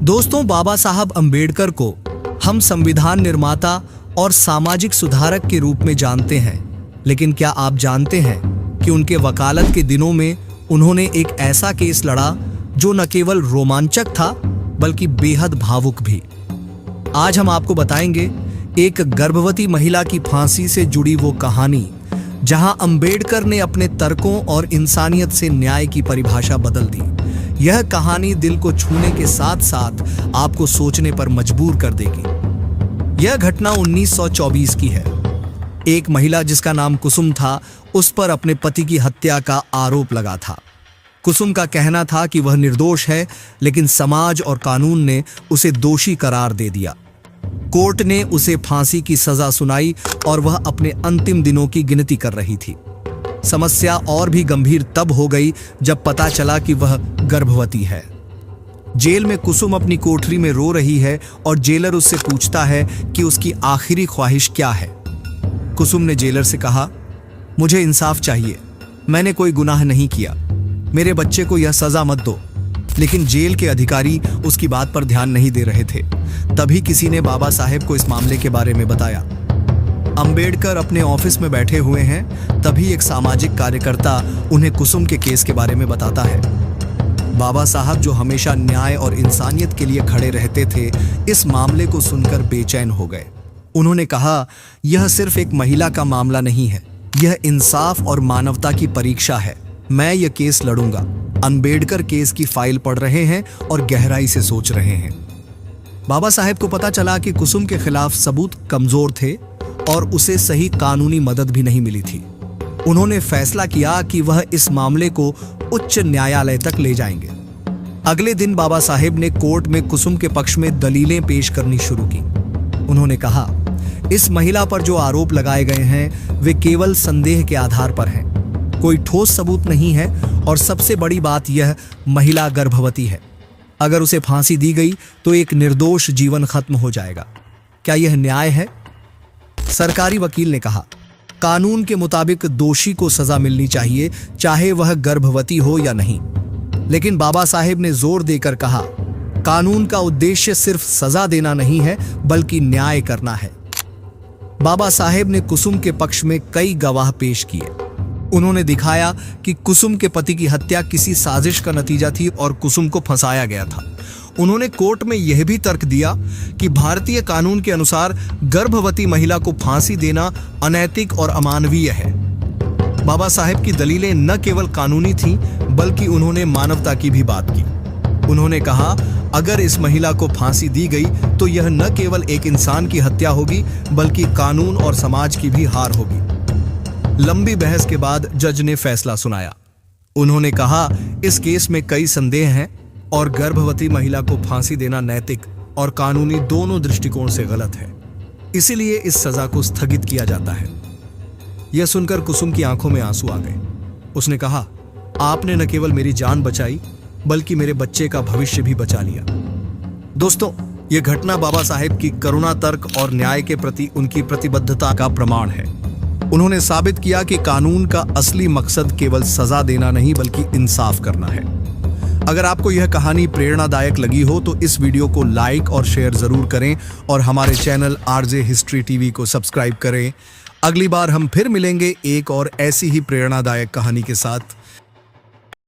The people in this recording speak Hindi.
दोस्तों, बाबा साहब अंबेडकर को हम संविधान निर्माता और सामाजिक सुधारक के रूप में जानते हैं, लेकिन क्या आप जानते हैं कि उनके वकालत के दिनों में उन्होंने एक ऐसा केस लड़ा जो न केवल रोमांचक था बल्कि बेहद भावुक भी। आज हम आपको बताएंगे एक गर्भवती महिला की फांसी से जुड़ी वो कहानी जहां अंबेडकर ने अपने तर्कों और इंसानियत से न्याय की परिभाषा बदल दी। यह कहानी दिल को छूने के साथ साथ आपको सोचने पर मजबूर कर देगी। यह घटना 1924 की है। एक महिला जिसका नाम कुसुम था, उस पर अपने पति की हत्या का आरोप लगा था। कुसुम का कहना था कि वह निर्दोष है, लेकिन समाज और कानून ने उसे दोषी करार दे दिया। कोर्ट ने उसे फांसी की सजा सुनाई और वह अपने अंतिम दिनों की गिनती कर रही थी। समस्या और भी गंभीर तब हो गई जब पता चला कि वह गर्भवती है। जेल में कुसुम अपनी कोठरी में रो रही है और जेलर उससे पूछता है कि उसकी आखिरी ख्वाहिश क्या है। कुसुम ने जेलर से कहा, मुझे इंसाफ चाहिए, मैंने कोई गुनाह नहीं किया, मेरे बच्चे को यह सजा मत दो। लेकिन जेल के अधिकारी उसकी बात पर ध्यान नहीं दे रहे थे। तभी किसी ने बाबा साहेब को इस मामले के बारे में बताया। अंबेडकर अपने ऑफिस में बैठे हुए हैं, तभी एक सामाजिक कार्यकर्ता उन्हें कुसुम के केस के बारे में बताता है। बाबा साहब, जो हमेशा न्याय और इंसानियत के लिए खड़े रहते थे, इस मामले को सुनकर बेचैन हो गए। उन्होंने कहा, यह सिर्फ एक महिला का मामला नहीं है, यह इंसाफ और मानवता की परीक्षा है। मैं यह केस लड़ूंगा। अंबेडकर केस की फाइल पढ़ रहे हैं और गहराई से सोच रहे हैं। बाबा साहेब को पता चला कि कुसुम के खिलाफ सबूत कमजोर थे और उसे सही कानूनी मदद भी नहीं मिली थी। उन्होंने फैसला किया कि वह इस मामले को उच्च न्यायालय तक ले जाएंगे। अगले दिन बाबा साहेब ने कोर्ट में कुसुम के पक्ष में दलीलें पेश करनी शुरू की। उन्होंने कहा, इस महिला पर जो आरोप लगाए गए हैं वे केवल संदेह के आधार पर हैं, कोई ठोस सबूत नहीं है और सबसे बड़ी बात यह, महिला गर्भवती है। अगर उसे फांसी दी गई तो एक निर्दोष जीवन खत्म हो जाएगा। क्या यह न्याय है? सरकारी वकील ने कहा, कानून के मुताबिक दोषी को सजा मिलनी चाहिए, चाहे वह गर्भवती हो या नहीं। लेकिन बाबा साहेब ने जोर देकर कहा, कानून का उद्देश्य सिर्फ सजा देना नहीं है बल्कि न्याय करना है। बाबा साहेब ने कुसुम के पक्ष में कई गवाह पेश किए। उन्होंने दिखाया कि कुसुम के पति की हत्या किसी साजिश का नतीजा थी और कुसुम को फंसाया गया था। उन्होंने कोर्ट में यह भी तर्क दिया कि भारतीय कानून के अनुसार गर्भवती महिला को फांसी देना अनैतिक और अमानवीय है। बाबा साहेब की दलीलें न केवल कानूनी थीं, बल्कि उन्होंने मानवता की भी बात की। उन्होंने कहा, अगर इस महिला को फांसी दी गई तो यह न केवल एक इंसान की हत्या होगी बल्कि कानून और समाज की भी हार होगी। लंबी बहस के बाद जज ने फैसला सुनाया। उन्होंने कहा, इस केस में कई संदेह हैं और गर्भवती महिला को फांसी देना नैतिक और कानूनी दोनों दृष्टिकोण से गलत है। इसीलिए इस सजा को स्थगित किया जाता है। यह सुनकर कुसुम की आंखों में आंसू आ गए। उसने कहा, आपने न केवल मेरी जान बचाई बल्कि मेरे बच्चे का भविष्य भी बचा लिया। दोस्तों, यह घटना बाबा साहेब की करुणा, तर्क और न्याय के प्रति उनकी प्रतिबद्धता का प्रमाण है। उन्होंने साबित किया कि कानून का असली मकसद केवल सजा देना नहीं बल्कि इंसाफ करना है। अगर आपको यह कहानी प्रेरणादायक लगी हो तो इस वीडियो को लाइक और शेयर जरूर करें और हमारे चैनल आरजे हिस्ट्री टीवी को सब्सक्राइब करें। अगली बार हम फिर मिलेंगे एक और ऐसी ही प्रेरणादायक कहानी के साथ।